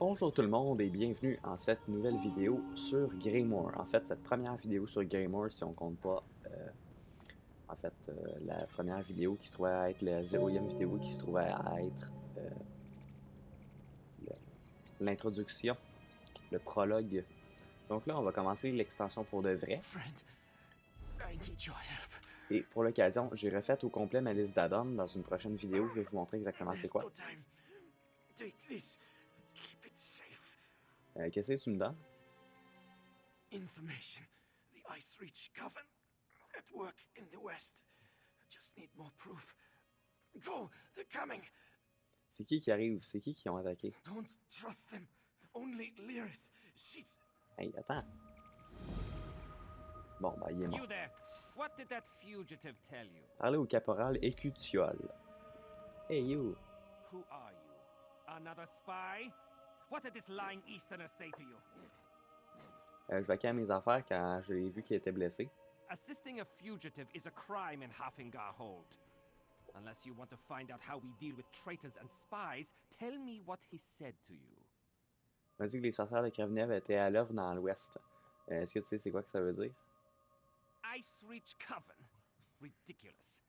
Bonjour tout le monde et bienvenue en cette nouvelle vidéo sur Greymoor. En fait, cette première vidéo sur Greymoor, si on compte pas, la première vidéo qui se trouvait à être la 0e vidéo qui se trouvait à être l'introduction, le prologue. Donc là, on va commencer l'extension pour de vrai. Et pour l'occasion, j'ai refait au complet ma liste d'add-ons. Dans une prochaine vidéo, je vais vous montrer exactement c'est quoi. Qu'est-ce que tu me donnes? Information. The Ice Reach Coven at work in the west. Just need more proof. Go, they're coming. C'est qui arrive? C'est qui ont attaqué? Don't trust them. Only Lyris. She's... Hey, attends. Bon, ben, il est mort. You there. What did that fugitive tell you? Parlez au caporal Écutiol. Hey, you. Who are you? Another spy? What did this lying Easterner say to you? Je vaquais à mes affaires quand j'ai vu qu'il était blessé. Assisting a fugitive is a crime in Hafingar Hold. Unless you want to find out how we deal with traitors and spies, tell me what he said to you. On m'a dit que les sorcières de Kravenève étaient à l'œuvre dans l'ouest. Est-ce que tu sais c'est quoi que ça veut dire? Ice Reach Coven? Ridiculous.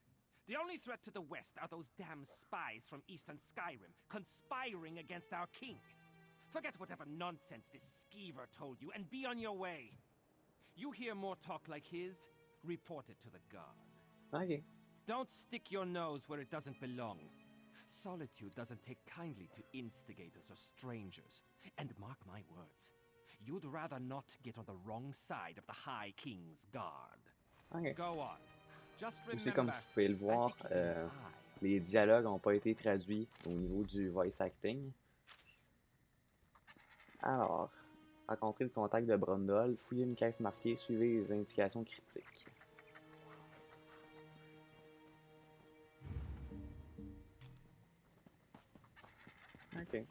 The only threat to the west are those damn spies from eastern Skyrim, conspiring against our king. Forget whatever nonsense this skeever told you and be on your way. You hear more talk like his, report it to the guard. Ok. Don't stick your nose where it doesn't belong. Solitude doesn't take kindly to instigators or strangers. And mark my words, you'd rather not get on the wrong side of the High King's guard. Ok. Go on. Just Aussi, comme remember, vous pouvez le voir, les dialogues n'ont pas été traduits au niveau du voice acting. Alors, rencontrer le contact de Brundle, fouiller une caisse marquée, suivez les indications cryptiques. Ok.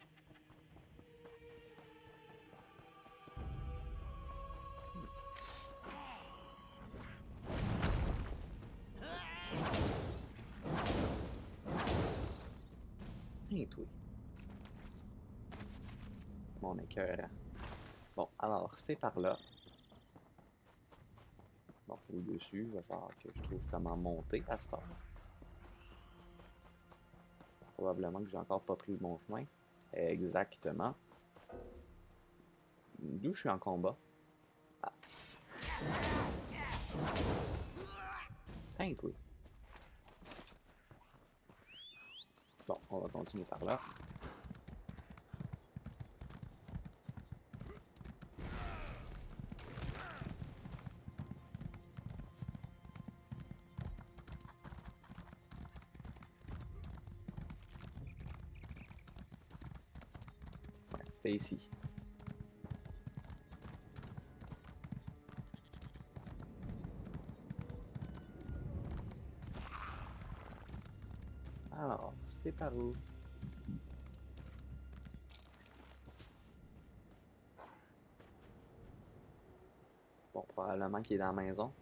Hey, toi. Mon écœur. Bon, alors, c'est par là. Bon, au-dessus, il va falloir que je trouve comment monter à cette heure. Probablement que j'ai encore pas pris le bon chemin. Exactement. D'où je suis en combat. Ah. Tiens, toi. Bon, on va continuer par là. Ouais, c'était ici. Alors, c'est par où? Bon, probablement qu'il est dans la maison.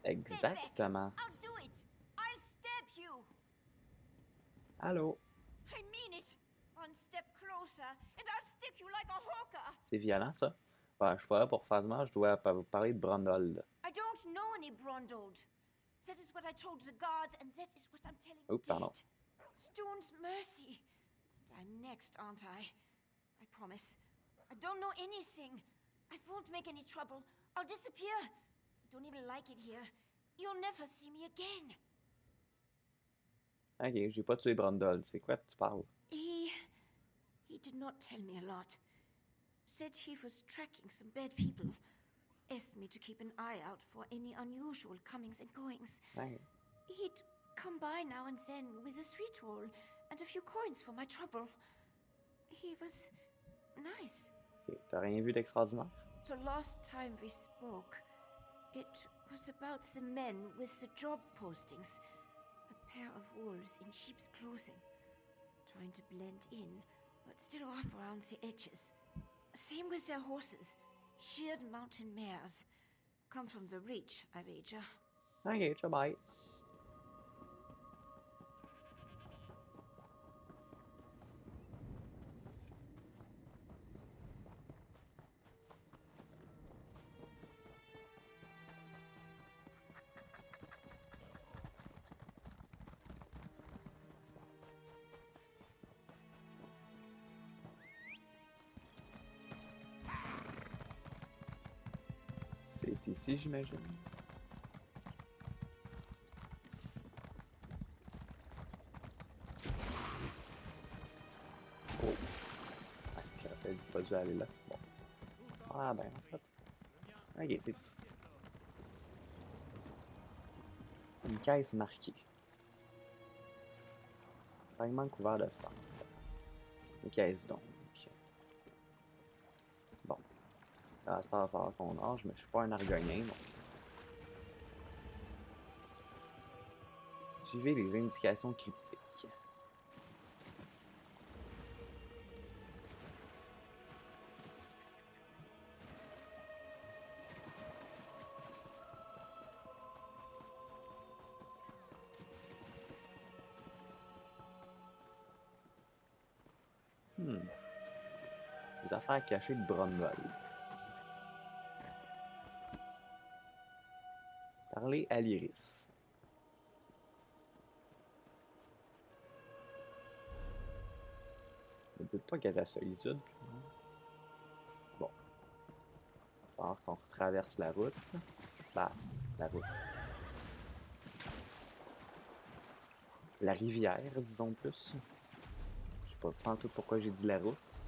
Exactement. I'll do it. I'll stab you. Allô? I mean it. One step closer, and I'll stick you like a hawker. C'est violent, ça? Ben, je suis pas là pour faire du mal, je dois vous parler de Brundle. I don't know any Brondled. That is what I told the guards, and that is what I'm telling Oops, pardon. Dad. Stone's mercy. And I'm next, aren't I? I promise. I don't know anything. I won't make any trouble. I'll disappear. I don't even like it here. You'll never see me again. Ok, j'ai pas tué Brundle. C'est quoi que tu parles? He did not tell me a lot. Said he was tracking some bad people. Asked me to keep an eye out for any unusual comings and goings. Hey. He'd come by now and then with a sweet roll and a few coins for my trouble. He was nice. Ok, t'as rien vu d'extraordinaire? The last time we spoke, it was about the men with the job postings. A pair of wolves in sheep's clothing. Trying to blend in, but still off around the edges. Same with their horses. Sheared mountain mares. Come from the Reach, I wager. Ok, ciao, bye. C'est ici, j'imagine. Oh. Ah, j'aurais peut-être pas dû aller là. Bon. Ah ben, en fait. Ok, c'est ici. Une caisse marquée. Fragment couvert de sang. Une caisse donc. Bon. À cette heure, il va falloir qu'on nage, mais je suis pas un argonien, donc. Suivez les indications cryptiques. Les affaires cachées de Bromwell. Parler à l'iris. Ne dites pas qu'il y a de la solitude. Bon. Il va falloir qu'on retraverse la route. Bah, la route. La rivière, disons plus. Je sais pas tout pourquoi j'ai dit la route.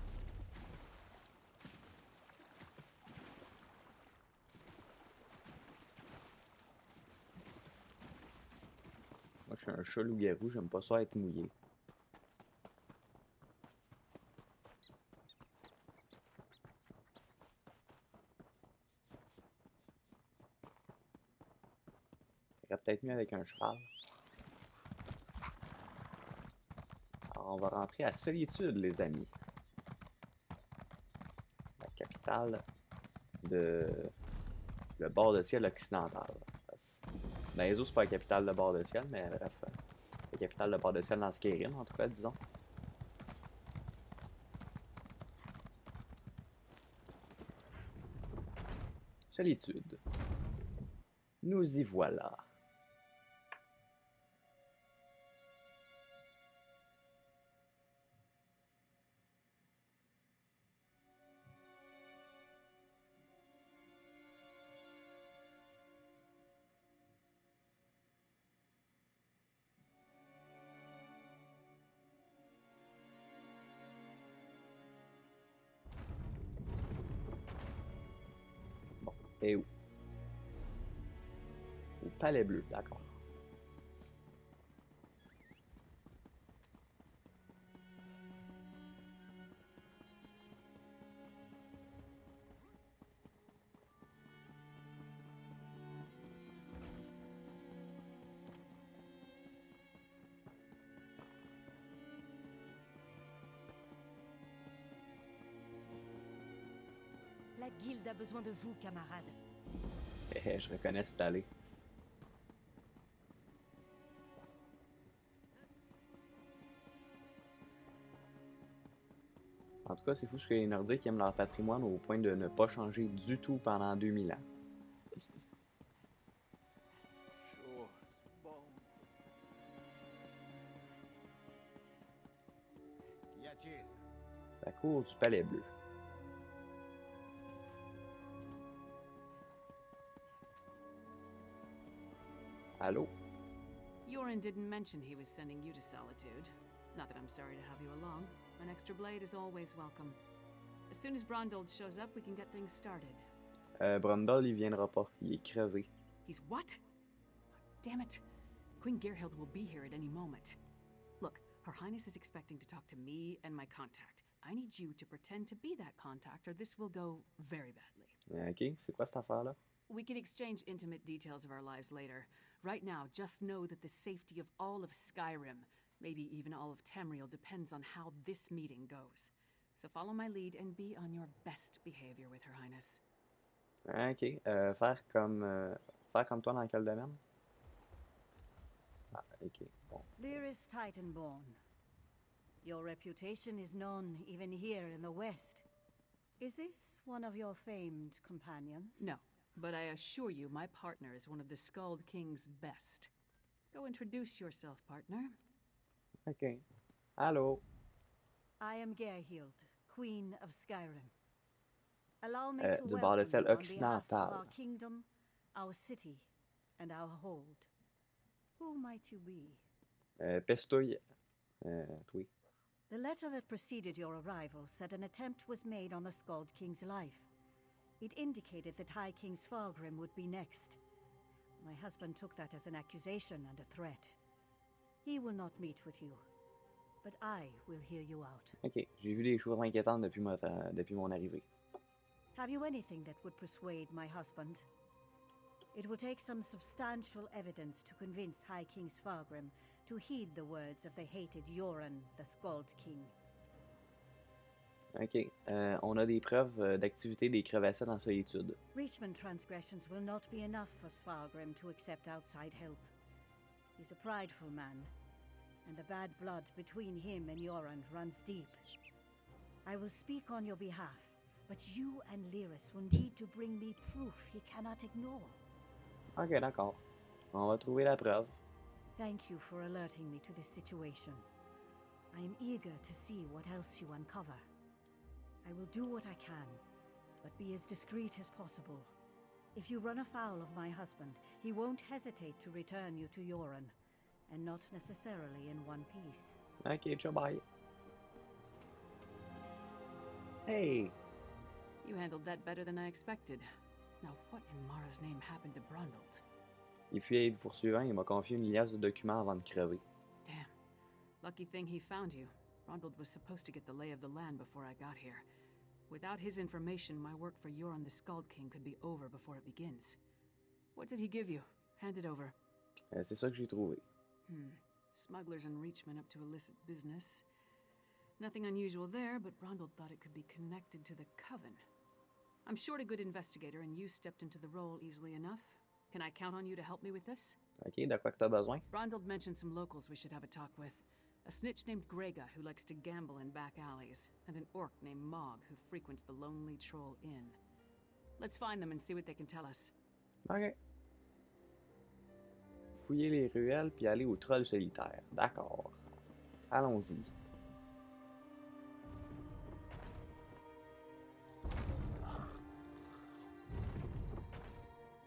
Moi, je suis un chat loup-garou, j'aime pas ça être mouillé. Il irait peut-être mieux avec un cheval. Alors, on va rentrer à Solitude, les amis. La capitale de le bord de ciel occidental. Dans ESO, c'est pas la capitale de bord de ciel, mais bref, la capitale de bord de ciel dans Skyrim, en tout cas, disons. Solitude. Nous y voilà. Bon, et où? Au Palais Bleu, d'accord. La guilde a besoin de vous, camarades. Je reconnais cette allée. En tout cas, c'est fou ce que les Nordiques aiment leur patrimoine au point de ne pas changer du tout pendant 2000 ans. Qu'y a-t-il? La cour du Palais Bleu. Allô? Yorin didn't mention he was sending you to Solitude. Not that I'm sorry to have you along. An extra blade is always welcome. As soon as Brondold shows up, we can get things started. Brundle, il viendra pas. Il est crevé. He's what? Damn it. Queen Gerhild will be here at any moment. Look, Her Highness is expecting to talk to me and my contact. I need you to pretend to be that contact or this will go very badly. Ok, c'est quoi cette affaire-là? We can exchange intimate details of our lives later. Right now, just know that the safety of all of Skyrim, maybe even all of Tamriel, depends on how this meeting goes. So follow my lead and be on your best behavior with Her Highness. Ok, faire comme toi dans quel domaine? Ah, ok, bon. Dearest Titanborn, your reputation is known even here in the West. Is this one of your famed companions? No, but I assure you my partner is one of the Skald King's best. Go introduce yourself, partner. Ok. Allô? I am Gerhild, Queen of Skyrim. Allow me to du bord de welcome ciel you on behalf of occidental. our kingdom, our city, and our hold. Who might you be? Pestouille. Oui. The letter that preceded your arrival said an attempt was made on the Skald King's life. It indicated that High King Svargrim would be next. My husband took that as an accusation and a threat. He will not meet with you, but I will hear you out. Ok, j'ai vu des choses inquiétantes depuis mon arrivée. Have you anything that would persuade my husband? It will take some substantial evidence to convince High King Svargrim to heed the words of the hated Yoren, the Skald King. Ok, on a des preuves d'activité des crevassés dans solitude. Richmond transgressions will not be enough for Svargrim to accept outside help. He's a prideful man, and the bad blood between him and Yoren runs deep. I will speak on your behalf, but you and Lyris will need to bring me proof he cannot ignore. Ok, d'accord. On va trouver la preuve. Thank you for alerting me to this situation. I am eager to see what else you uncover. I will do what I can, but be as discreet as possible. If you run afoul of my husband, he won't hesitate to return you to Yoren, and not necessarily in one piece. Ok, ciao, bye. Hey! You handled that better than I expected. Now, what in Mara's name happened to Brundled? Il fuyait les poursuivants, il m'a confié une liasse de documents avant de crever. Damn. Lucky thing he found you. Brundled was supposed to get the lay of the land before I got here. Without his information, my work for Yoren the Skald King could be over before it begins. What did he give you? Hand it over. C'est ça que j'ai trouvé. Smugglers and Reachmen up to illicit business. Nothing unusual there, but Brundled thought it could be connected to the Coven. I'm short a good investigator, and you stepped into the role easily enough. Can I count on you to help me with this? Ok, de quoi que t'as besoin? Brundled mentioned some locals we should have a talk with. A snitch named Grega who likes to gamble in back alleys, and an orc named Mog who frequents the Lonely Troll Inn. Let's find them and see what they can tell us. Ok. Fouiller les ruelles puis aller au troll solitaire. D'accord. Allons-y.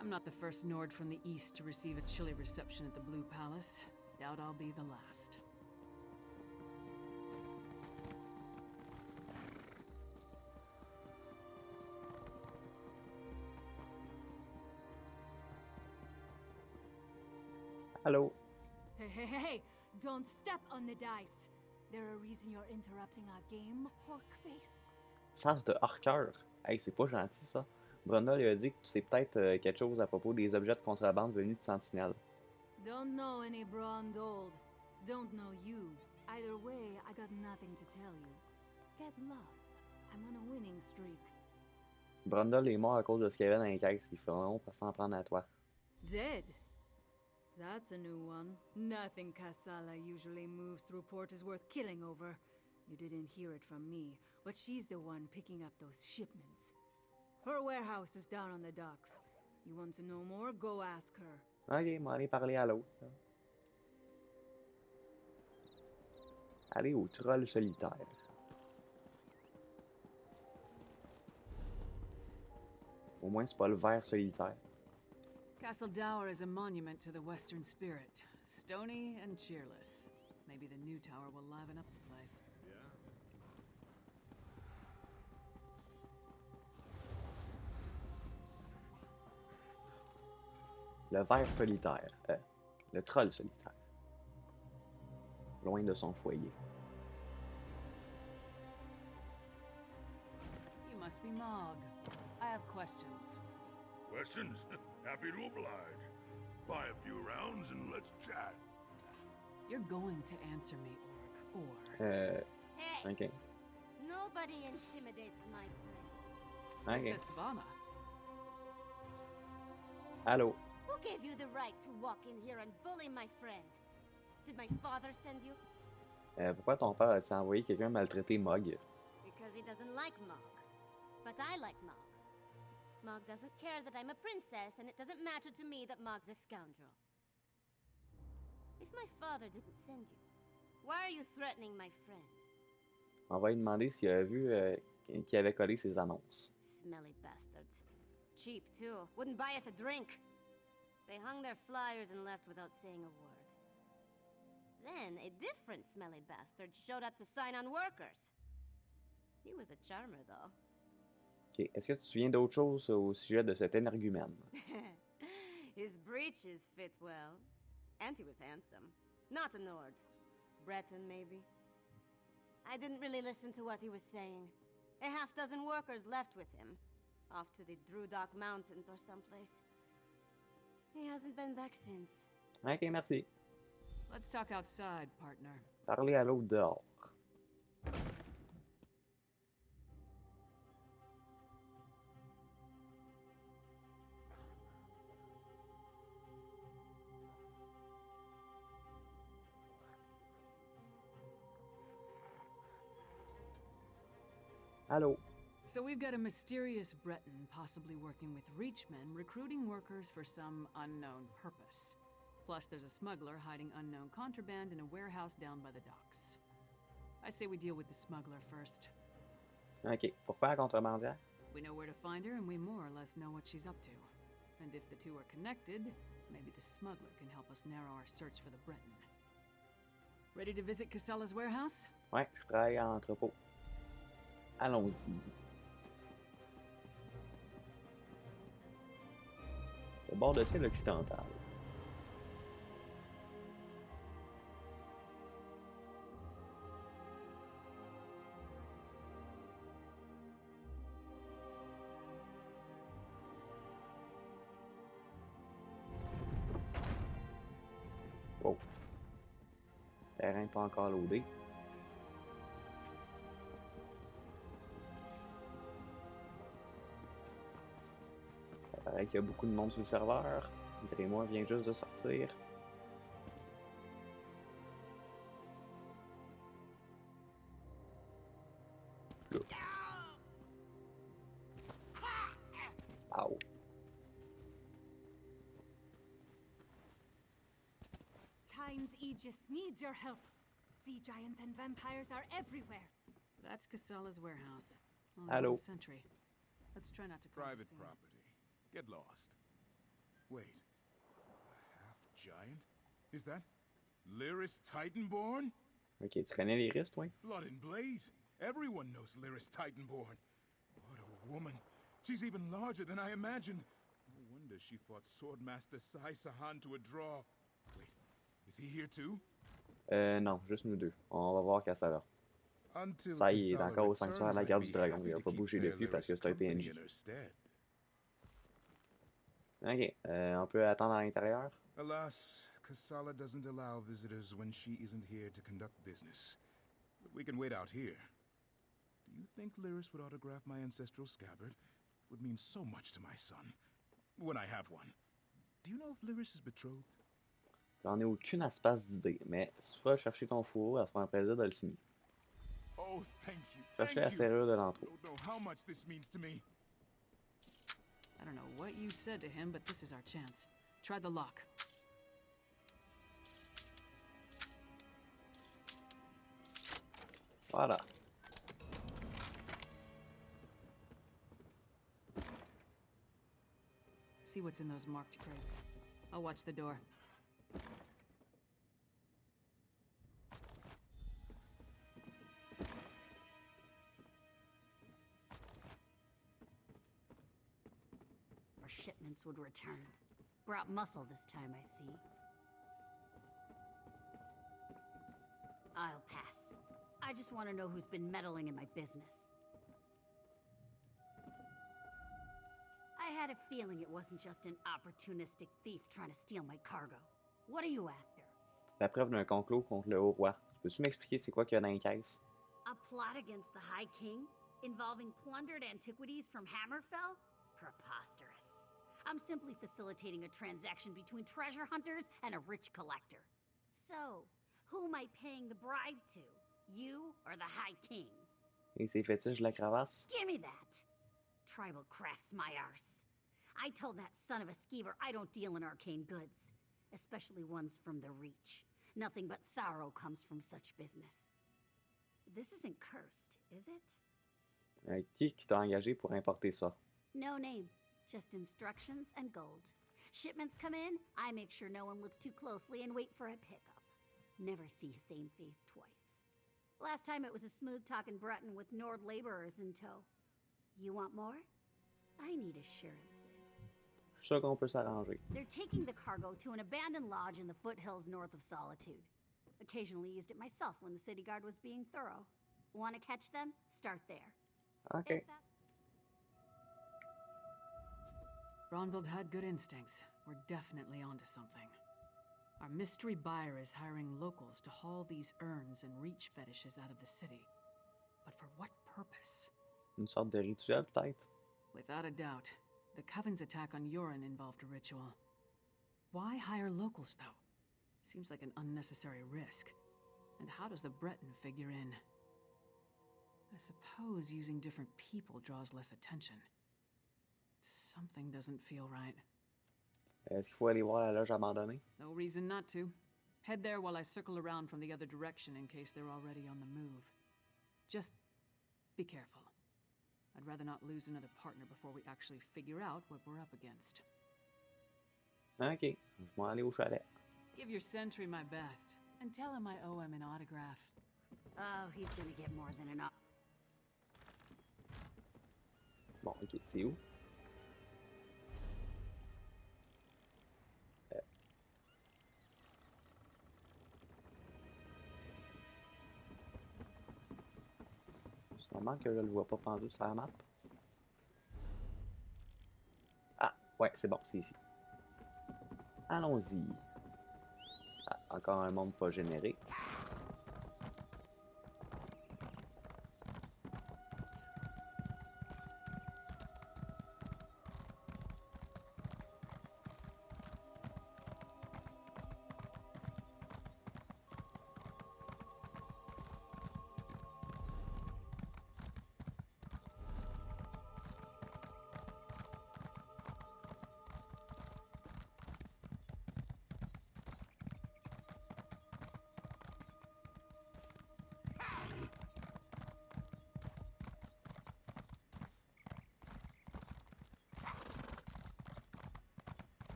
I'm not the first Nord from the east to receive a chilly reception at the Blue Palace. Doubt I'll be the last. Allô? Hey, don't step on the dice. There a reason you're interrupting our game, Horkface? Face de harqueur. Hey, c'est pas gentil ça. Brenda lui a dit que tu sais peut-être quelque chose à propos des objets de contrebande venus de Sentinelle. Don't know any Brundled. Don't know you. Either way, I got nothing to tell you. Get lost. I'm on a winning streak. Brenda est mort à cause de ce qu'il y avait dans les caisses qui feront pour s'en prendre à toi. Dead? That's a new one. Nothing Kassala usually moves through port is worth killing over. You didn't hear it from me, but she's the one picking up those shipments. Her warehouse is down on the docks. You want to know more? Go ask her. Ok, m'en aller parler à l'autre. Aller au troll solitaire. Au moins, c'est pas le ver solitaire. Castle Dower is a monument to the Western spirit. Stony and cheerless. Maybe the new tower will liven up the place. Le ver solitaire. Le troll solitaire. Loin de son foyer. You must be Mog. I have questions. Questions? Happy to oblige. Buy a few rounds and let's chat. You're going to answer me, Orc, or... Hey, Ok. nobody intimidates my friends. Ok. Princess Savannah. Allô? Who gave you the right to walk in here and bully my friend? Did my father send you? Pourquoi ton père a-t-il envoyé quelqu'un maltraiter Mog? Because he doesn't like Mog. But I like Mog. Mog doesn't care that I'm a princess, and it doesn't matter to me that Mog's a scoundrel. If my father didn't send you, why are you threatening my friend? On va lui demander s'il a vu qui avait collé ses annonces. smelly bastards. Cheap, too. Wouldn't buy us a drink. They hung their flyers and left without saying a word. Then, a different smelly bastard showed up to sign on workers. He was a charmer, though. Ok. Est-ce que tu te souviens d'autre chose au sujet de cet énergumène? His breeches fit well. And he was handsome. Not a Nord. Breton, maybe? I didn't really listen to what he was saying. A half-dozen workers left with him. Off to the Drudock Mountains or someplace. He hasn't been back since. Ok, merci. Let's talk outside, partner. Parler à l'autre dehors. Allô? So we've got a mysterious Breton possibly working with Reachmen, recruiting workers for some unknown purpose. Plus, there's a smuggler hiding unknown contraband in a warehouse down by the docks. I say we deal with the smuggler first. Ok. Pourquoi la contrebandière? We know where to find her, and we more or less know what she's up to. And if the two are connected, maybe the smuggler can help us narrow our search for the Breton. Ready to visit Casella's warehouse? Ouais, je suis prêt à aller à l'entrepôt. Allons-y. Le bord de ciel occidental. Wow. Terrain pas encore loadé. Ça paraît qu'il y a beaucoup de monde sur le serveur. Greymoor vient juste de sortir. Là. Ow. Kyne's Aegis needs your help. Sea giants and vampires are everywhere. That's Casella's warehouse. Hello. Sentry. Let's try not to cause Private a scene. property. Get lost. Wait. A half-giant? Is that Lyris Titanborn? Ok, tu connais les risques, toi? Blood and Blade. Everyone knows Lyris Titanborn. What a woman. She's even larger than I imagined. No wonder she fought Swordmaster Sai Sahan to a draw. Wait, is he here too? Non, juste nous deux. On va voir qu'à ça va. Until Ça y est Casala encore au sanctuaire de la returns, garde I'd du be dragon. happy Il a to pas keep bougé their depuis parce que Lyris c'est un company PNJ. in her stead. Ok, on peut attendre à l'intérieur. Alas, Casala doesn't allow visitors when she isn't here to conduct business. But we can wait out here. Do you think Lyris would autograph my ancestral scabbard? It would mean so much to my son. When I have one. Do you know if Lyris is betrothed? J'en ai aucune espace d'idée, mais si tu vas chercher ton fourreau, elle fera un plaisir de le signer. Oh, thank you. Cherchez la Thank you. serrure de l'entrée. Don't know how much this means to me. I don't know what you said to him, but this is our chance. Try the lock. Voilà. See what's in those marked crates. I'll watch the door. Our shipments would return. Brought muscle this time, I see. I'll pass. I just want to know who's been meddling in my business. I had a feeling it wasn't just an opportunistic thief trying to steal my cargo. What are you after? La preuve d'un complot contre le haut roi. Peux-tu m'expliquer c'est quoi qu'il y a dans les caisses? A plot against the High King? Involving plundered antiquities from Hammerfell? Preposterous. I'm simply facilitating a transaction between treasure hunters and a rich collector. So, who am I paying the bribe to? You or the High King? Et ces fétiches de la cravasse? Give me that! Tribal crafts my arse. I told that son of a skeever I don't deal in arcane goods. Especially ones from the Reach. Nothing but sorrow comes from such business. This isn't cursed, is it? Qui t'a engagé pour importer ça? No name, just instructions and gold. Shipments come in, I make sure no one looks too closely and wait for a pickup. Never see a same face twice. Last time it was a smooth-talking Breton with Nord laborers in tow. You want more? I need assurances. Je suis sûr qu'on peut s'arranger. They're taking the cargo to an abandoned lodge in the foothills north of Solitude. Occasionally used it myself when the city guard was being thorough. Want to catch them? Start there. OK. Ronald had good instincts. We're definitely onto something. Our mystery buyer is hiring locals to haul these urns and reach fetishes out of the city. But for what purpose? Une sorte de rituel, peut-être? Without a doubt. The Coven's attack on Urin involved a ritual. Why hire locals, though? Seems like an unnecessary risk. And how does the Breton figure in? I suppose using different people draws less attention. Something doesn't feel right. Est-ce qu'il faut aller voir la loge abandonnée? No reason not to. Head there while I circle around from the other direction in case they're already on the move. Just be careful. I'd rather not lose another partner before we actually figure out what we're up against. OK. Je vais aller au chalet. Give your sentry my best, and tell him I owe him an autograph. Oh, he's gonna get more than enough. Bon, OK. C'est où? C'est normal que je le vois pas pendu sur la map. Ah, ouais, c'est bon, c'est ici. Allons-y. Ah, encore un monde pas généré.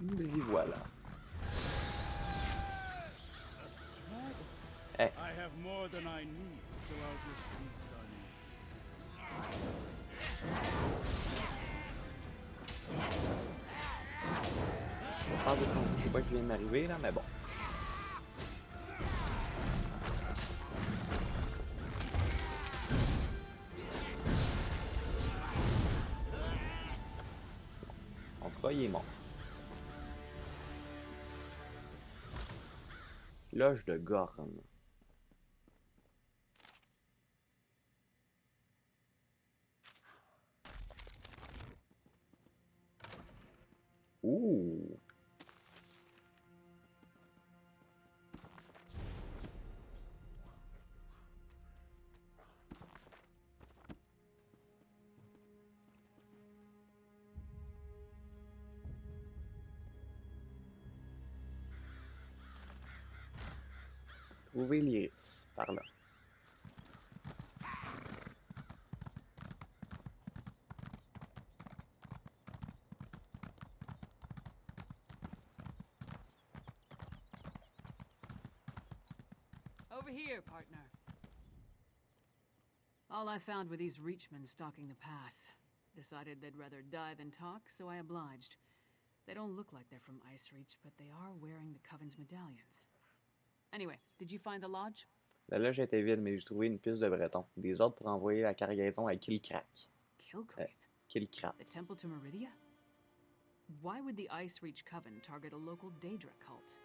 Nous y voilà. Hey. I have more than I need, so I'll just feast on you. Je pense que je sais pas qui vient d'arriver là, mais bon. En tout cas, il est mort. Loge de Gorn. Ouh! Trouver l'iris, par là. Over here, partner. All I found were these Reachmen stalking the pass. Decided they'd rather die than talk, so I obliged. They don't look like they're from Ice Reach, but they are wearing the Coven's medallions. Anyway, did you find the lodge? La loge était vide, mais j'ai trouvé une piste de breton. Des ordres pour envoyer la cargaison à Kilcrack. Kilcrack. The temple to Meridia? Why would the Ice Reach Coven target a local Daedra cult?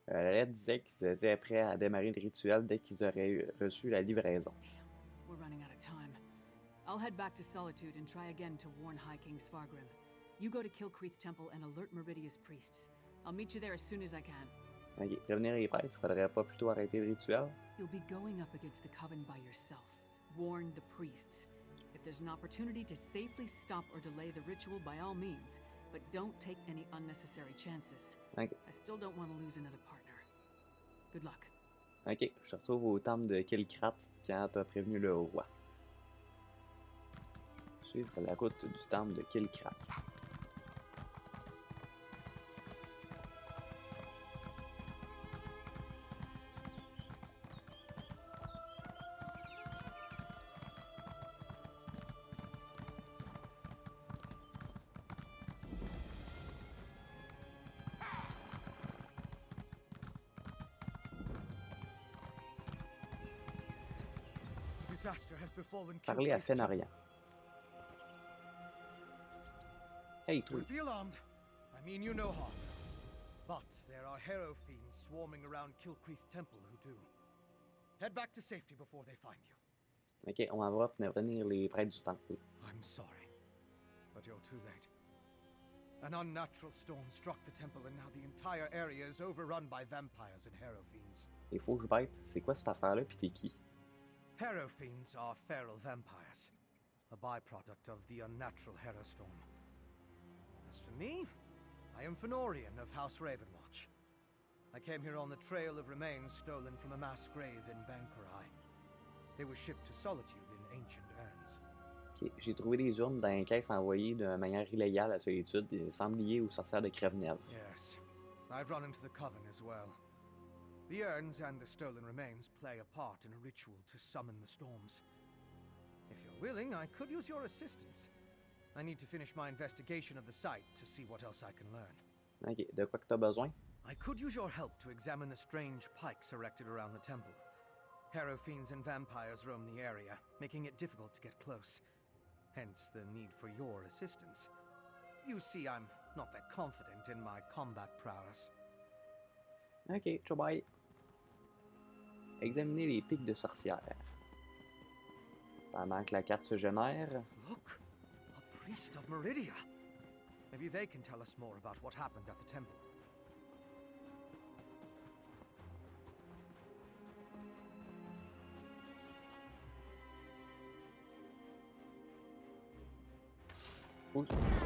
La lettre disait qu'ils étaient prêts à démarrer le rituel dès qu'ils auraient reçu la livraison. We're running out of time. I'll head back to Solitude and try again to warn High King Svargrim. You go to Kilcreath Temple and alert Meridia's priests. I'll meet you there as soon as I can. Ok, prévenir les prêtres, faudrait pas plutôt arrêter le rituel? You'll be going up against the Coven by yourself. Warn the priests. If there's an opportunity to safely stop or delay the ritual, by all means, but don't take any unnecessary chances. Ok. I still don't want to lose another partner. Good luck. Ok, je te retrouve au temple de Kilcrat quand t'as prévenu le roi. Suivre la route du temple de Kilcrat. Disaster has befallen Parler à Kilcreath Fenarian. Hey, toi. Don't be alarmed. I mean you no harm. But there are harrow fiends swarming around Kilcreath Temple who do. Head back to safety before they find you. Ok, on va prévenir les prêtres du temple. I'm sorry, but you're too late. An unnatural storm struck the temple and now the entire area is overrun by vampires and harrow fiends. Il faut que je bête. C'est quoi cette affaire-là, pis t'es qui? Harrow fiends are feral vampires, a byproduct of the unnatural harrow storm. As for me, I am Fenorian of House Ravenwatch. I came here on the trail of remains stolen from a mass grave in Bankurai. They were shipped to Solitude in ancient urns. Ok, j'ai trouvé des urnes dans une caisse envoyée de manière illégale à Solitude et semblent liées aux sorcières de Crève-Neve. Yes, I've run into the Coven as well. The urns and the stolen remains play a part in a ritual to summon the storms. If you're willing, I could use your assistance. I need to finish my investigation of the site to see what else I can learn. Ok, de quoi que t'as besoin? I could use your help to examine the strange pikes erected around the temple. Harrow fiends and vampires roam the area, making it difficult to get close. Hence the need for your assistance. You see, I'm not that confident in my combat prowess. Ok, ciao bye. Examiner les pics de sorcières. Pendant que la carte se génère. Look, a priest of Meridia. Maybe they can tell us more about what happened at the temple.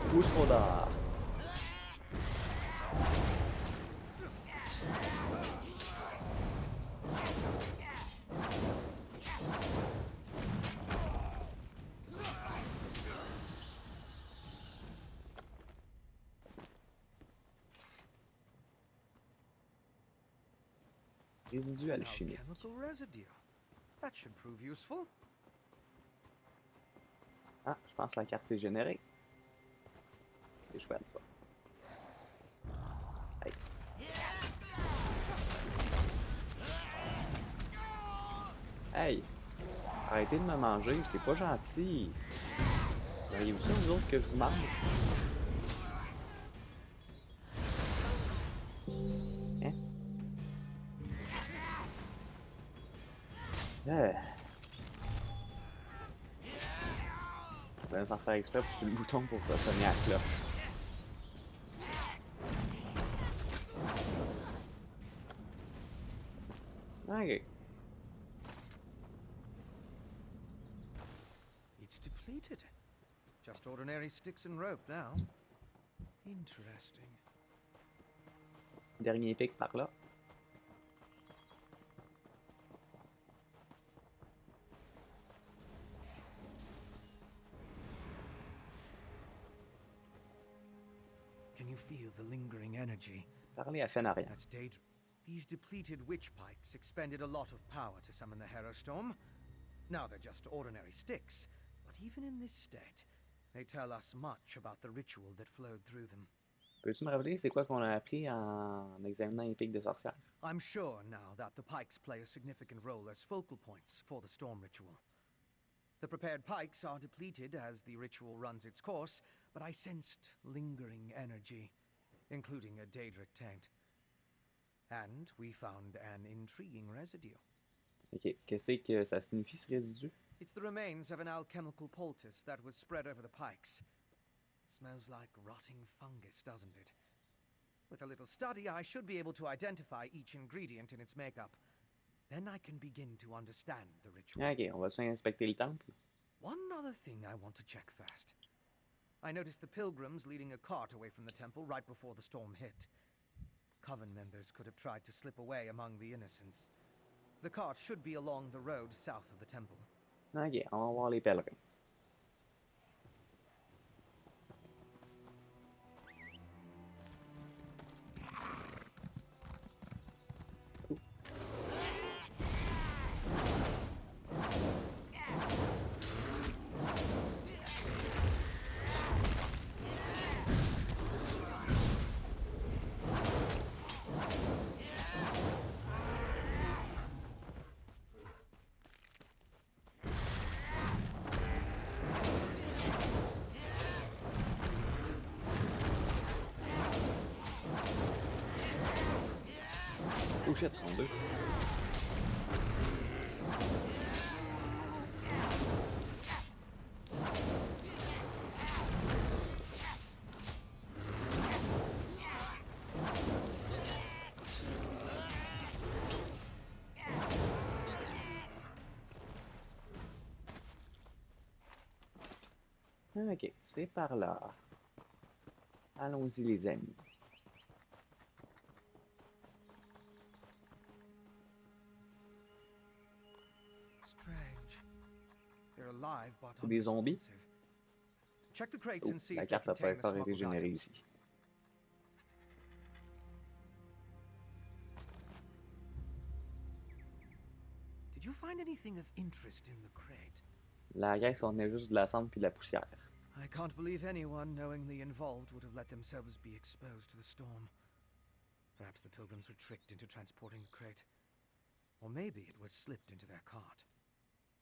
Fusroda. Résidu alchimique. Chemical residue. That should prove useful. Ah, je pense que la carte s'est générée. C'est chouette ça. Hey. Hey! Arrêtez de me manger, c'est pas gentil. Voyez-vous ça, vous autres, que je vous mange? Hein? Je vais s'en faire exprès pour sur le bouton pour faire sonner à la cloche. Ok. It's depleted. Just ordinary sticks and rope now. Interesting. Dernier pic par là. Can you feel the lingering energy? Parler à Fenarian. That's danger. These depleted witch pikes expended a lot of power to summon the Harrow Storm. Now they're just ordinary sticks, but even in this state, they tell us much about the ritual that flowed through them. Peux-tu me rappeler c'est quoi qu'on a appris en examinant les pics de sorcières? I'm sure now that the pikes play a significant role as focal points for the storm ritual. The prepared pikes are depleted as the ritual runs its course, but I sensed lingering energy, including a Daedric taint. And we found an intriguing residue. Ok, qu'est-ce que ça signifie ce résidu? It's the remains of an alchemical poultice that was spread over the pikes. Smells like rotting fungus, doesn't it? With a little study, I should be able to identify each ingredient in its makeup. Then I can begin to understand the ritual. Ok, on va inspecter le temple. One other thing I want to check first. I noticed the pilgrims leading a cart away from the temple right before the storm hit. Coven members could have tried to slip away among the innocents. The cart should be along the road south of the temple. Ok, on va voir les pèlerins. Oh shit, ils sont deux. Ok, c'est par là. Allons-y les amis. C'est des zombies. Oh, la carte n'a pas encore été générée ici. Did you find anything of interest in the crate? La caisse contenait juste de la cendre puis de la poussière. I can't believe anyone knowingly involved would have let themselves be exposed to the storm. Perhaps the pilgrims were tricked into transporting the crate. Or maybe it was slipped into their cart.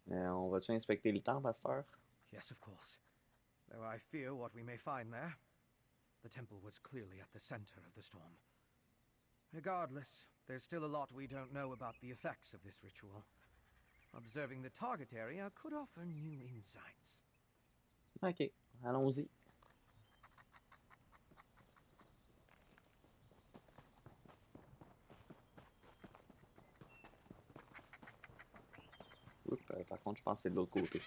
On va-tu inspecter le temple à cette heure? Yes, of course. Though I fear what we may find there. The temple was clearly at the center of the storm. Regardless, there's still a lot we don't know about the effects of this ritual. Observing the target area could offer new insights. Ok, allons-y. Par contre, je pense que c'est de l'autre côté.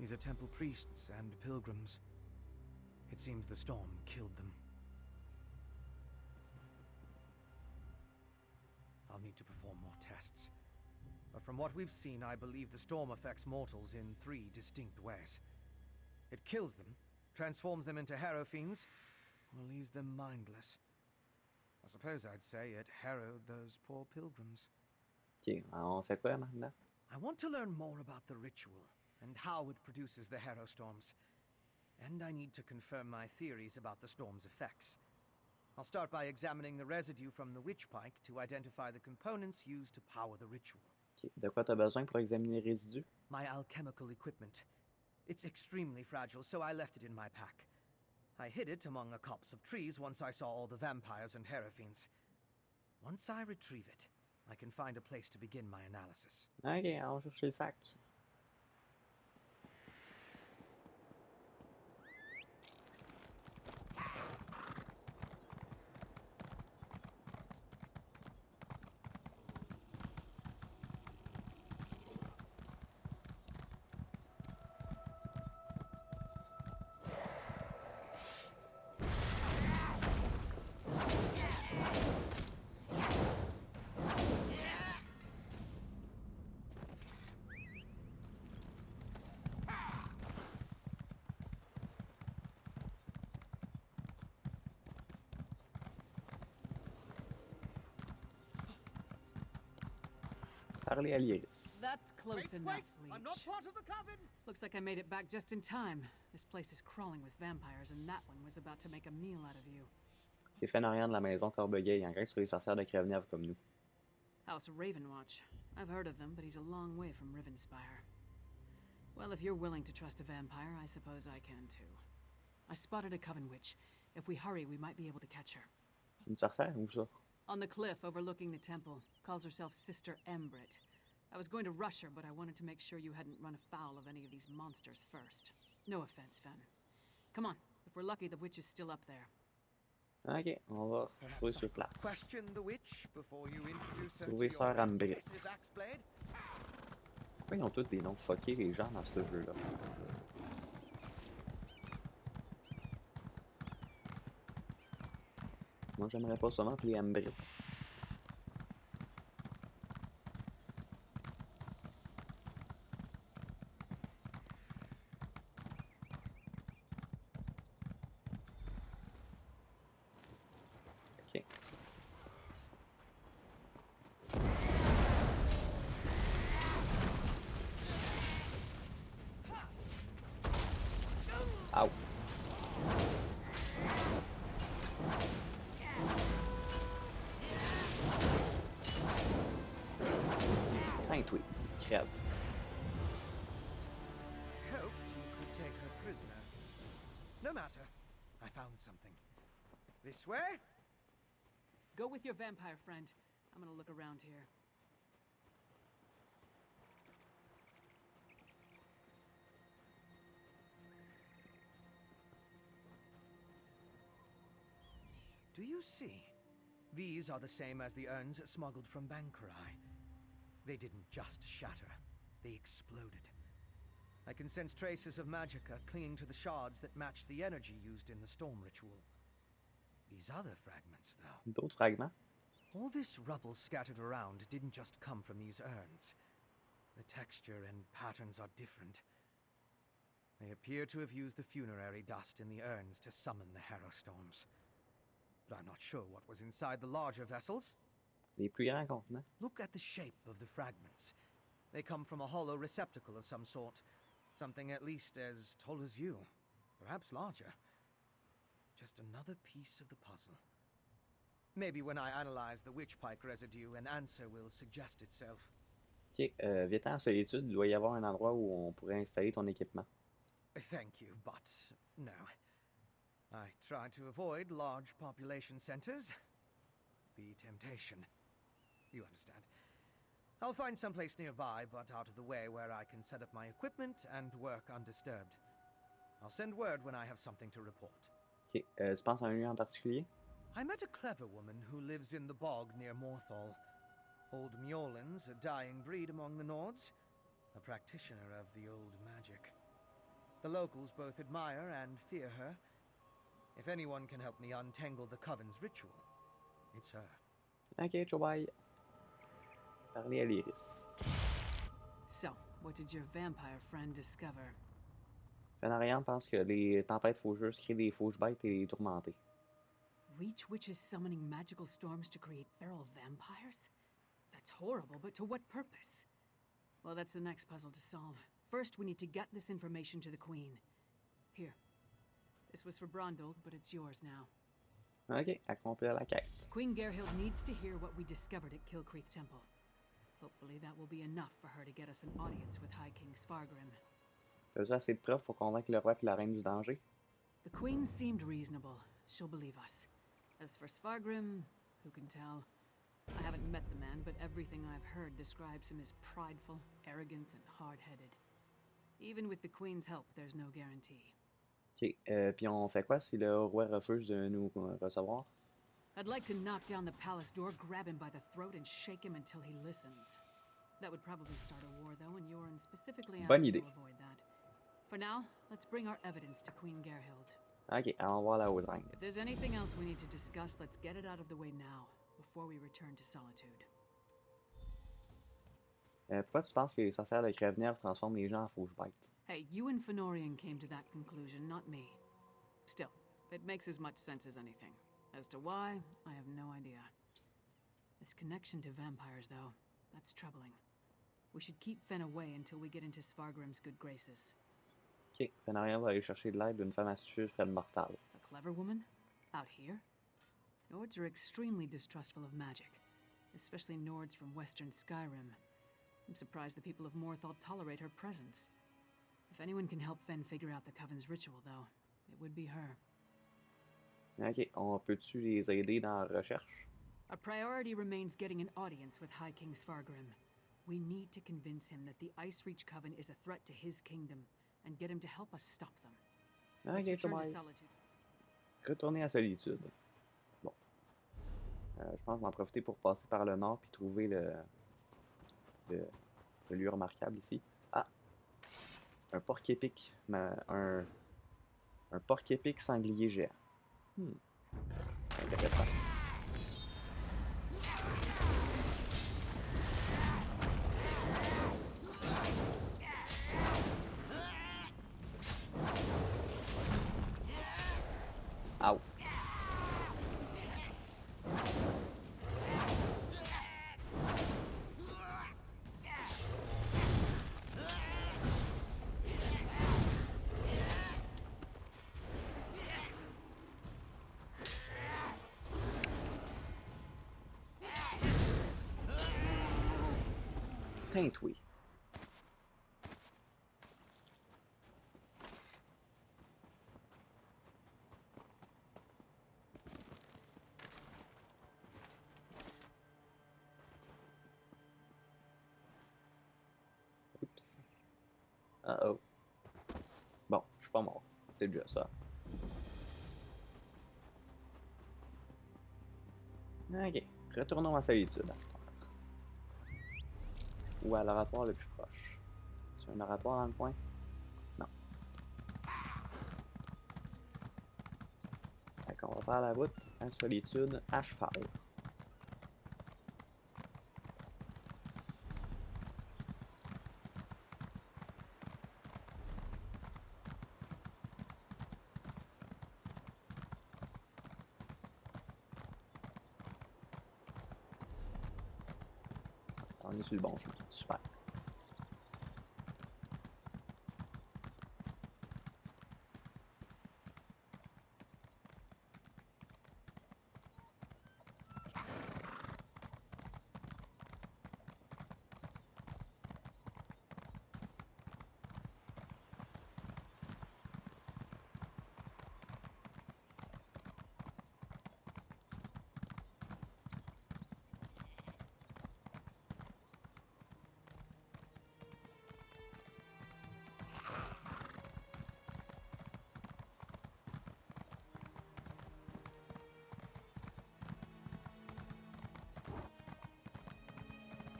These are temple priests and pilgrims. It seems the storm killed them. I'll need to perform more tests. But from what we've seen, I believe the storm affects mortals in 3 distinct ways. It kills them, transforms them into harrow fiends, or leaves them mindless. I suppose I'd say it harrowed those poor pilgrims. Ok, on fait quoi maintenant? I want to learn more about the ritual and how it produces the harrow storms. And I need to confirm my theories about the storm's effects. I'll start by examining the residue from the witch pike to identify the components used to power the ritual. Okay. De quoi t'as besoin pour examiner les résidus? My alchemical equipment. It's extremely fragile, so I left it in my pack. I hid it among a copse of trees once I saw all the vampires and hierophants. Once I retrieve it, I can find a place to begin my analysis. Ok, allons chercher le sac. Parler à l'Iris. That's close enough, I'm not Leech. part of the coven! Looks like I made it back just in time. This place is crawling with vampires, and that one was about to make a meal out of you. C'est Fenorian de la maison Corbegueil, enquête sur les sorcières de Crèvenève comme nous. House Ravenwatch. I've heard of them, but he's a long way from Rivenspire. Well, if you're willing to trust a vampire, I suppose I can too. I spotted a coven witch. If we hurry, we might be able to catch her. Une sorcière, où ça? On the cliff overlooking the temple. Calls herself Sister Embrit. I was going to rush her, but I wanted to make sure you hadn't run afoul of any of these monsters first. No offense, Fen. Come on. If we're lucky, the witch is still up there. Ok, on va trouver sur place. Question the witch before you introduce her Trouver to Sœur your Ambrit. impressive axe blade. Pourquoi ils ont tous des noms fuckés, les gens, dans ce jeu-là? Moi, j'aimerais pas seulement appeler Ambrit. Ok. Ow. Putain, toi, crève. Hoped you could take her prisoner. No matter. I found something. This way? Go with your vampire friend. I'm gonna look around here. Do you see? These are the same as the urns smuggled from Bankarai. They didn't just shatter, they exploded. I can sense traces of magicka clinging to the shards that matched the energy used in the storm ritual. These other fragments, though. D'autres fragments? All this rubble scattered around didn't just come from these urns. The texture and patterns are different. They appear to have used the funerary dust in the urns to summon the Harrow Storms. But I'm not sure what was inside the larger vessels. Les plus grands contenants? Look at the shape of the fragments. They come from a hollow receptacle of some sort. Something at least as tall as you. Perhaps larger. Just another piece of the puzzle. Maybe when I analyze the witchpike residue, an answer will suggest itself. Ok, viens-t'en en solitude, il doit y avoir un endroit où on pourrait installer ton équipement. Thank you, but no. I try to avoid large population centers. Be temptation. You understand. I'll find someplace nearby, but out of the way where I can set up my equipment and work undisturbed. I'll send word when I have something to report. Ok, tu penses à un lieu en particulier? I met a clever woman who lives in the bog near Morthal. Old Mjolnir's a dying breed among the Nords, a practitioner of the old magic. The locals both admire and fear her. If anyone can help me untangle the Coven's ritual, it's her. Ok, ciao, bye. Parler à l'Iris. So, what did your vampire friend discover? Fenorian pense que les tempêtes faucheuses créent des fauches bêtes et les tourmentées. Reach witches summoning magical storms to create feral vampires? That's horrible, but to what purpose? Well, that's the next puzzle to solve. First, we need to get this information to the Queen. Here. This was for Brondel, but it's yours now. Ok, accomplir la quête. Queen Gerhild needs to hear what we discovered at Kilcreath Temple. Hopefully that will be enough for her to get us an audience with High King Svargrim. T'as eu assez de preuves pour convaincre le roi et la reine du danger? The Queen seemed reasonable. She'll believe us. As for Svargrim, who can tell? I haven't met the man, but everything I've heard describes him as prideful, arrogant, and hard-headed. Even with the Queen's help, there's no guarantee. Ok, puis on fait quoi si le roi refuse de nous recevoir? I'd like to knock down the palace door, grab him by the throat, and shake him until he listens. That would probably start a war, though, and Yoren specifically asked me to avoid that. For now, let's bring our evidence to Queen Gerhild. Ok, allons voir la haute reine. If there's anything else we need to discuss, let's get it out of the way now, before we return to solitude. Pourquoi tu penses que les sorcières de Crèvenève transforment les gens en fauches bêtes? Hey, you and Fenorian came to that conclusion, not me. Still, it makes as much sense as anything. As to why, I have no idea. This connection to vampires, though, that's troubling. We should keep Fen away until we get into Svargrim's good graces. Ok, Fenarien va aller chercher de l'aide d'une femme astucieuse près de Mortal. A clever woman? Out here? Nords are extremely distrustful of magic, especially Nords from western Skyrim. I'm surprised the people of Morthal tolerate her presence. If anyone can help Fen figure out the Coven's ritual, though, it would be her. Ok, on peut-tu les aider dans la recherche? Our priority remains getting an audience with High King Svargrim. We need to convince him that the Ice Reach Coven is a threat to his kingdom, and get him to help us stop them. Let's Ok, return to Solitude. Retourner à Solitude. Bon. Je pense que je vais en profiter pour passer par le nord puis trouver le lieu remarquable ici. Ah! Un porc-épic. Un porc-épic sanglier géant. Intéressant. Ow. Teinte, oui. Oups. Uh-oh. Bon, je suis pas mort. C'est déjà ça. Ok. Retournons à Solitude à cette heure. Ou à l'oratoire le plus proche. Tu as un oratoire dans le coin? Non. Fait qu'on va faire la route à Solitude à cheval. On est sur le bon chemin. Super.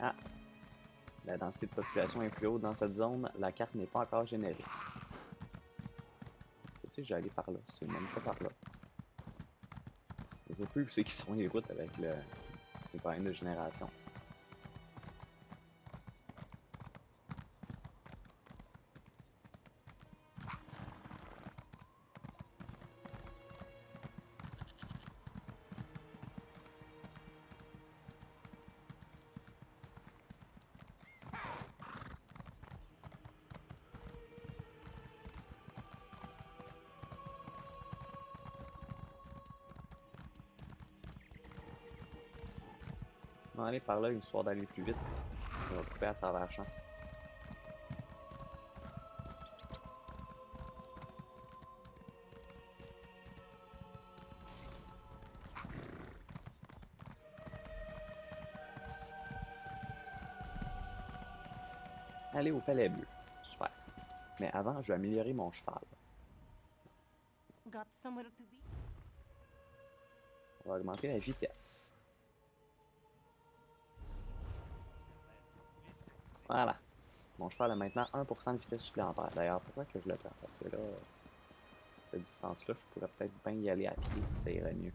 Ah! La densité de population est plus haute dans cette zone. La carte n'est pas encore générée. Tu sais, j'allais par là. C'est même pas par là. Je vois plus où c'est qui sont les routes avec les problèmes de génération. On va aller par là, histoire d'aller plus vite. On va couper à travers le champ. Aller au palais bleu. Super. Mais avant, je vais améliorer mon cheval. On va augmenter la vitesse. Voilà. Mon cheval a maintenant 1% de vitesse supplémentaire. D'ailleurs, pourquoi que je le prends? Parce que là, cette distance-là, je pourrais peut-être bien y aller à pied. Ça irait mieux.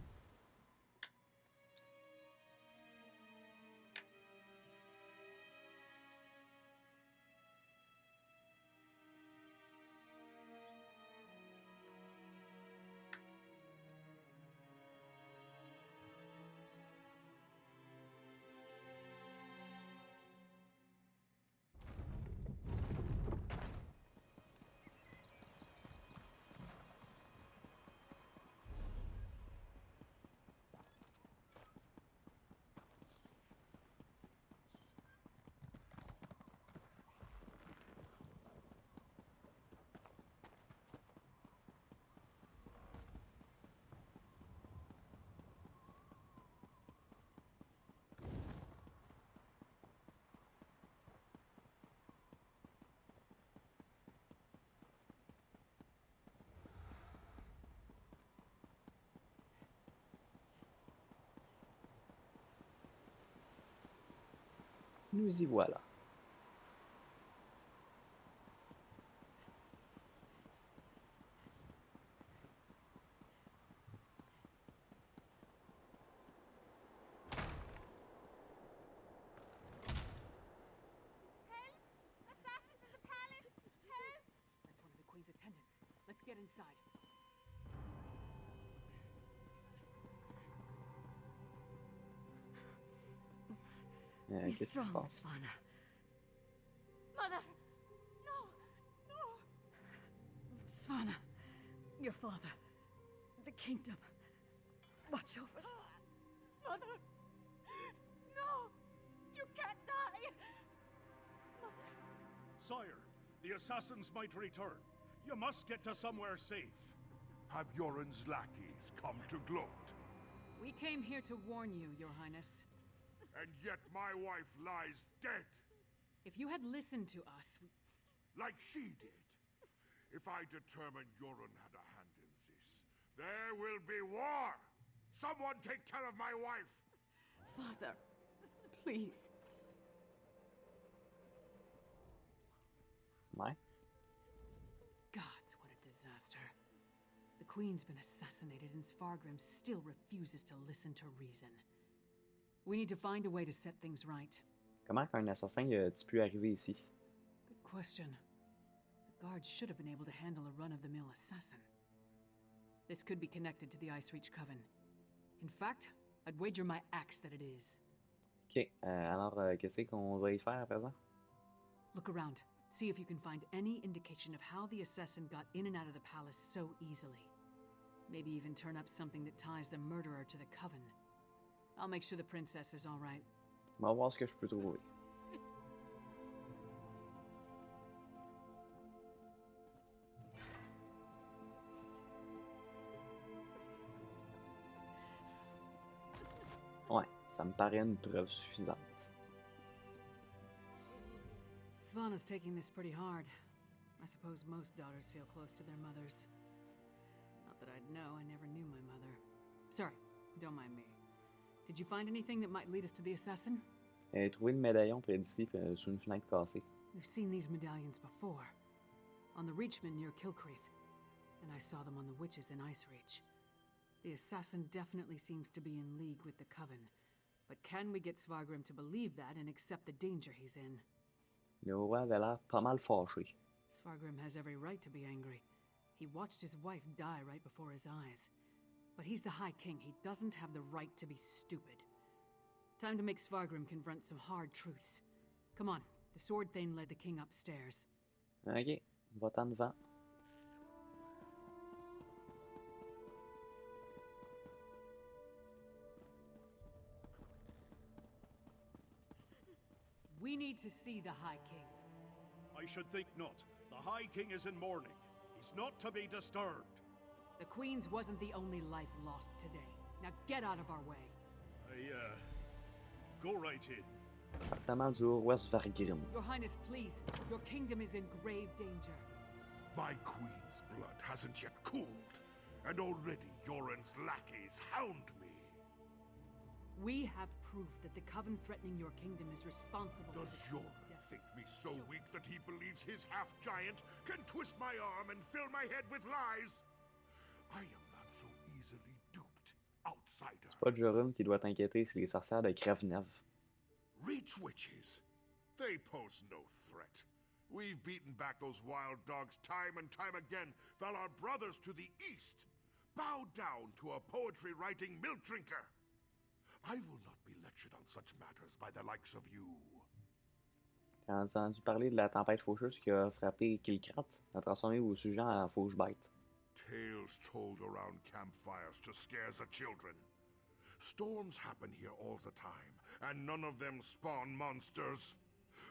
Nous y voilà. Assassins in the palace! Help! That's one of the Queen's attendants. Let's get inside. Be Qu'est-ce qui se strong, passe? Svanna. Mother! No! No! Svanna, your father, the kingdom. Watch over. Mother! No! You can't die! Mother! Sire, the assassins might return. You must get to somewhere safe. Have Yoren's lackeys come to gloat? We came here to warn you, Your Highness. And yet my wife lies dead. If you had listened to us, Like she did. If I determine Yoren had a hand in this, there will be war! Someone take care of my wife! Father, please. Ouais. Gods, what a disaster. The Queen's been assassinated and Svargrim still refuses to listen to reason. We need to find a way to set things right. Comment qu'un assassin a-t-il pu arriver ici? Good question. The guards should have been able to handle a run-of-the-mill assassin. This could be connected to the Icereach Coven. In fact, I'd wager my axe that it is. Ok, alors qu'est-ce qu'on doit y faire à présent? Look around. See if you can find any indication of how the assassin got in and out of the palace so easily. Maybe even turn up something that ties the murderer to the Coven. I'll make sure the princess is all right. On va voir ce que je peux trouver. Ouais, ça me paraît une preuve suffisante. Svanna's taking this pretty hard. I suppose most daughters feel close to their mothers. Not that I'd know, I never knew my mother. Sorry, don't mind me. Did you find anything that might lead us to the assassin? J'ai trouvé le médaillon près d'ici, sous une fenêtre cassée. We've seen these medallions before. On the Reachman near Kilcreath. And I saw them on the witches in Icereach. The assassin definitely seems to be in league with the Coven. But can we get Svargrim to believe that and accept the danger he's in? Le roi avait l'air pas mal fâché. Svargrim has every right to be angry. He watched his wife die right before his eyes. But he's the High King. He doesn't have the right to be stupid. Time to make Svargrim confront some hard truths. Come on, the Sword Thane led the king upstairs. Ok, va-t'en devant. We need to see the High King. I should think not. The High King is in mourning. He's not to be disturbed. The Queen's wasn't the only life lost today. Now get out of our way. Go right in. Appartement du roi Svargrim. Your Highness, please. Your kingdom is in grave danger. My queen's blood hasn't yet cooled, and already Yoren's lackeys hound me. We have proof that the Coven threatening your kingdom is responsible Does for the Yoren Queen's death. think me so weak that he believes his half-giant can twist my arm and fill my head with lies? I am not so easily duped, outsider. C'est pas Jorum qui doit t'inquiéter, c'est les sorcières de Crèvenève. Reach witches. They pose no threat. We've beaten back those wild dogs time and time again, while our brothers to the east bow down to a poetry-writing milk drinker. I will not be lectured on such matters by the likes of you. T'as entendu parler de la tempête faucheuse qui a frappé Kilkrat, a transformé vos sujets en fauches bêtes. Tales told around campfires to scare the children. Storms happen here all the time, and none of them spawn monsters.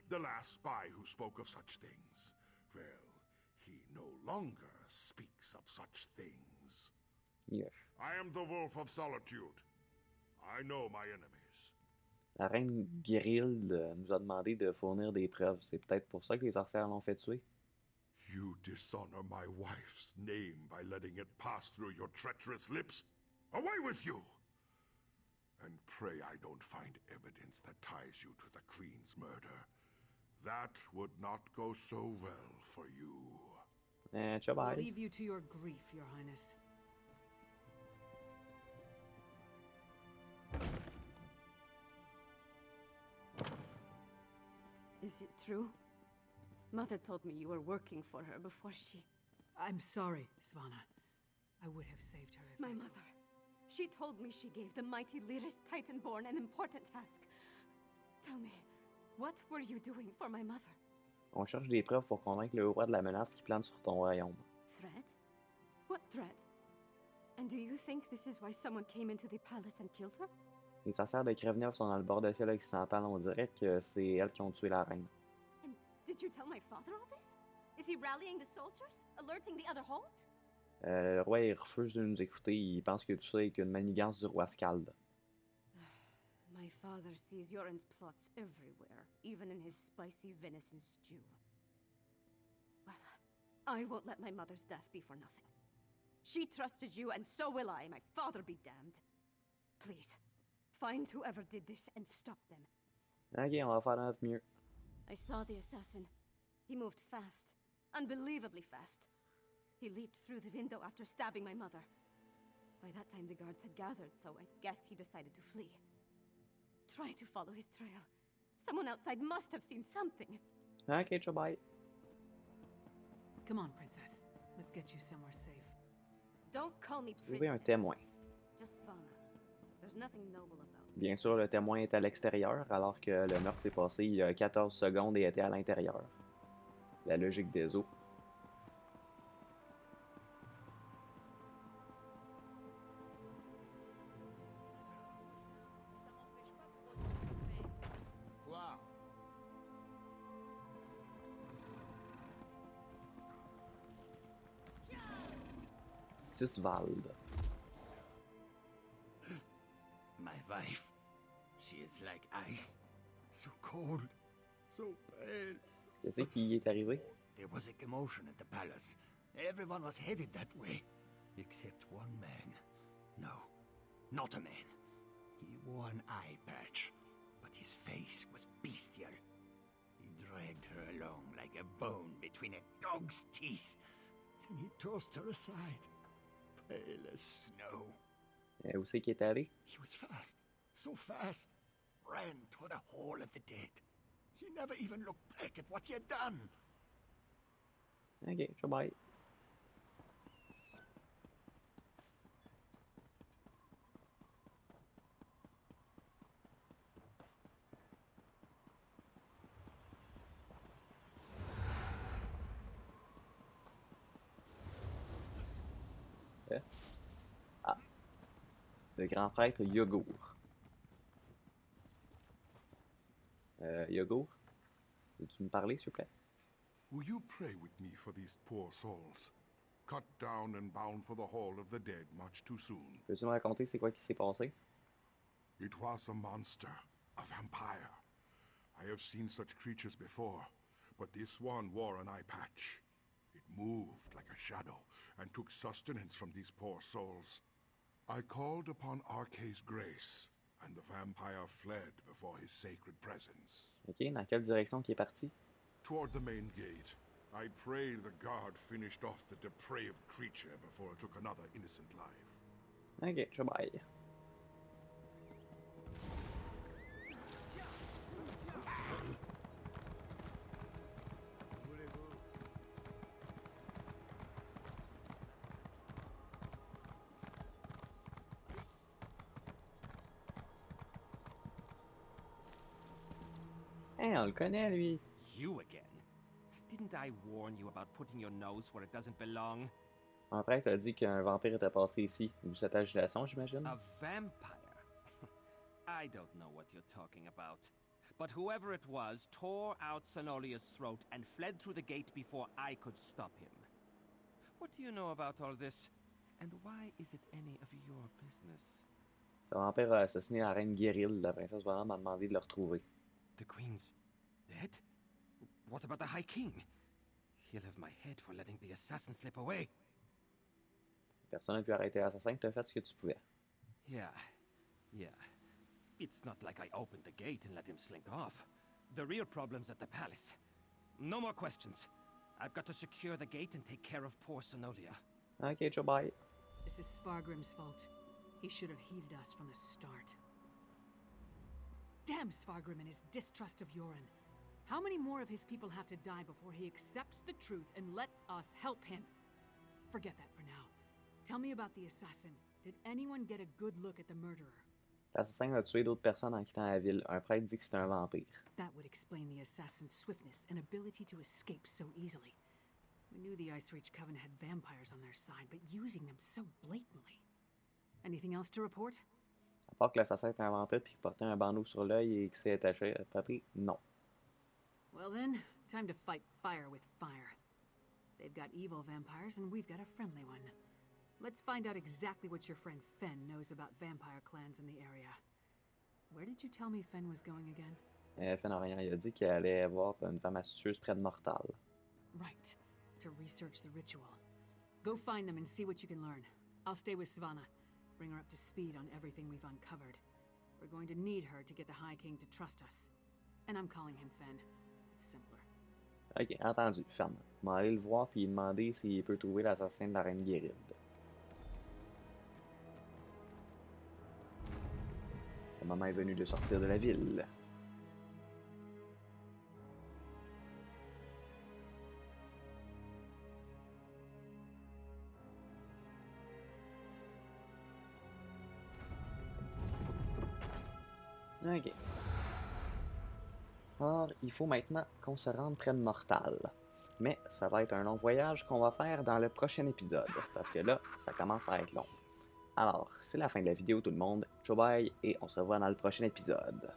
The last spy who spoke of such things, well, he no longer speaks of such things. Yes. I am the Wolf of Solitude. I know my enemies. La reine Guérille nous a demandé de fournir des preuves. C'est peut-être pour ça que les sorcières l'ont fait tuer. You dishonor my wife's name by letting it pass through your treacherous lips. Away with you! And pray I don't find evidence that ties you to the Queen's murder. That would not go so well for you. Ciao, I'll bye. leave you to your grief, Your Highness. Is it true? Mother told me you were working for her before she... I'm sorry, Svanna. I would have saved her if My mother. She told me she gave the mighty Lyris Titanborn an important task. Tell me, what were you doing for my mother? On cherche des preuves pour convaincre le roi de la menace qui plane sur ton royaume. Threat? What threat? And do you think this is why someone came into the palace and killed her? Les sorcières de Greymoor sont dans le bord de ciel occidental. On dirait que c'est elles qui ont tué la reine. And did you tell my father all this? Is he rallying the soldiers? Alerting the other holds? Le roi il refuse de nous écouter. Il pense que tout ça est qu'une manigance du roi Scald. My father sees Yoren's plots everywhere, even in his spicy venison stew. Well, I won't let my mother's death be for nothing. She trusted you, and so will I. My father be damned. Please, find whoever did this and stop them. Ok, on va faire notre mieux. I saw the assassin. He moved fast. Unbelievably fast. He leaped through the window after stabbing my mother. By that time, the guards had gathered, so I guess he decided to flee. Try to follow his trail. Someone outside must have seen something. Ok, ciao, bye. Come on, Princess. Let's get you somewhere safe. Don't call me Trouver un princess. témoin. Just Svanna. There's nothing noble about it. Bien sûr, le témoin est à l'extérieur, alors que le meurtre s'est passé il y a 14 secondes et était à l'intérieur. La logique des eaux. Quoi? Tisvald. My wife. She is like ice. So cold. So pale. Qu'est-ce qui est arrivé? There was a commotion at the palace. Everyone was headed that way. Except one man. No, not a man. He wore an eye patch, but his face was bestial. He dragged her along like a bone between a dog's teeth. Then he tossed her aside, pale as snow. Où c'est qu'il est allé? He was fast, so fast. Ran toward the Hall of the Dead. He never even looked back at what he had done. Ok, ciao, bye. Ah. Le grand prêtre Yogour. Yogour, veux-tu me parler, s'il vous plaît? Will you pray with me for these poor souls? Cut down and bound for the Hall of the Dead much too soon. Peux-tu me raconter c'est quoi qui s'est passé? It was a monster, a vampire. I have seen such creatures before, but this one wore an eye patch. It moved like a shadow and took sustenance from these poor souls. I called upon Arce's grace, and the vampire fled before his sacred presence. Ok, dans quelle direction qu'il est parti? Toward the main gate. I pray the guard finished off the depraved creature before it took another innocent life. Ok, ciao, bye. Hey, on le connaît, lui. You again? Didn't I warn you about putting your nose where it doesn't belong? Un prêtre a dit qu'un vampire était passé ici. D'où cette agitation, j'imagine? A vampire? I don't know what you're talking about. But whoever it was tore out Sonolia's throat and fled through the gate before I could stop him. What do you know about all this? And why is it any of your business? Ce vampire a assassiné la reine Guérille. La princesse Valente m'a demandé de le retrouver. The Queen's dead? What about the High King? He'll have my head for letting the assassin slip away. Personne n'a pu arrêter l'assassin. Tu as fait ce que tu pouvais. Yeah. It's not like I opened the gate and let him slink off. The real problem's at the palace. No more questions. I've got to secure the gate and take care of poor Sonolia. Ok, ciao, bye. This is Svargrim's fault. He should have heeded us from the start. Damn Svargrim and his distrust of Yoren. How many more of his people have to die before he accepts the truth and lets us help him? Forget that for now. Tell me about the assassin. Did anyone get a good look at the murderer? L'assassin a tué d'autres personnes en quittant la ville. Un prêtre dit que c'est un vampire. That would explain the assassin's swiftness and ability to escape so easily. We knew the Ice Reach Coven had vampires on their side, but using them so blatantly. Anything else to report? À part que l'assassin est un vampire puis qu'il portait un bandeau sur l'œil et qu'il s'est attaché à papier, non. Well then, time to fight fire with fire. They've got evil vampires and we've got a friendly one. Let's find out exactly what your friend Fen knows about vampire clans in the area. Where did you tell me Fen was going again? Fen n'a rien. Il a dit qu'il allait voir une femme astucieuse près de Mortal. Right. To research the ritual. Go find them and see what you can learn. I'll stay with Savannah. Bring her up to speed on everything we've uncovered. We're going to need her to get the High King to trust us. And I'm calling him Fen. It's simpler. Ok, entendu, Fen. Je vais aller le voir puis lui demander s'il peut trouver l'assassin de la reine Guéride. Le moment est venu de sortir de la ville. Ok. Alors, il faut maintenant qu'on se rende près de Mortal. Mais ça va être un long voyage qu'on va faire dans le prochain épisode, parce que là, ça commence à être long. Alors, c'est la fin de la vidéo tout le monde, ciao bye, et on se revoit dans le prochain épisode.